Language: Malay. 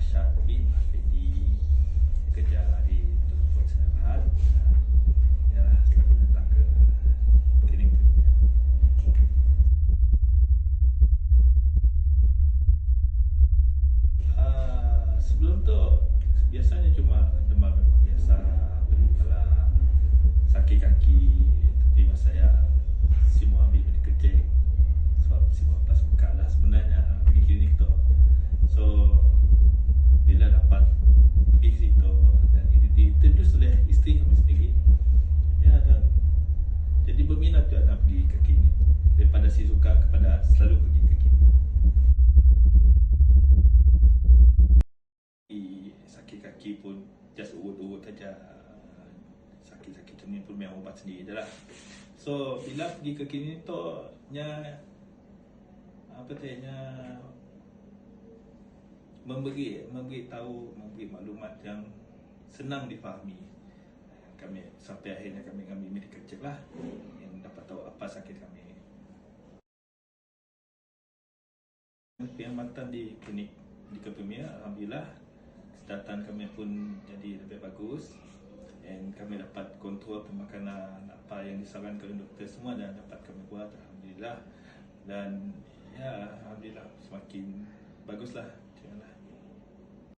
Arsyad bin Afidi, kerja di Tuan Senarat. Yalah, selamat datang ke klinik Premier. Sebelum tu biasanya cuma demam-demam biasa, pening kepala, sakit kaki, tapi masa saya semua ambil medical check sebab semua pas buka lah sebenarnya pergi klinik tu. So bila dapat pergi ke situ dan diintroduce oleh isteri kami sendiri, ya, dan jadi berminat juga nak pergi ke klinik daripada si suka kepada selalu pergi ke klinik. Sakit kaki pun just urut-urut saja, sakit-sakit macam ni pun memang ubat sendiri je lah. So bila pergi ke klinik tu memberi maklumat yang senang difahami. Kami sampai akhirnya kami ambil medical check lah, yang dapat tahu apa sakit kami. Perkhidmatan di klinik di Premier, alhamdulillah kesihatan kami pun jadi lebih bagus, dan kami dapat kontrol pemakanan apa yang disarankan oleh doktor semua dan dapat kami buat, alhamdulillah. Dan ya, alhamdulillah semakin baguslah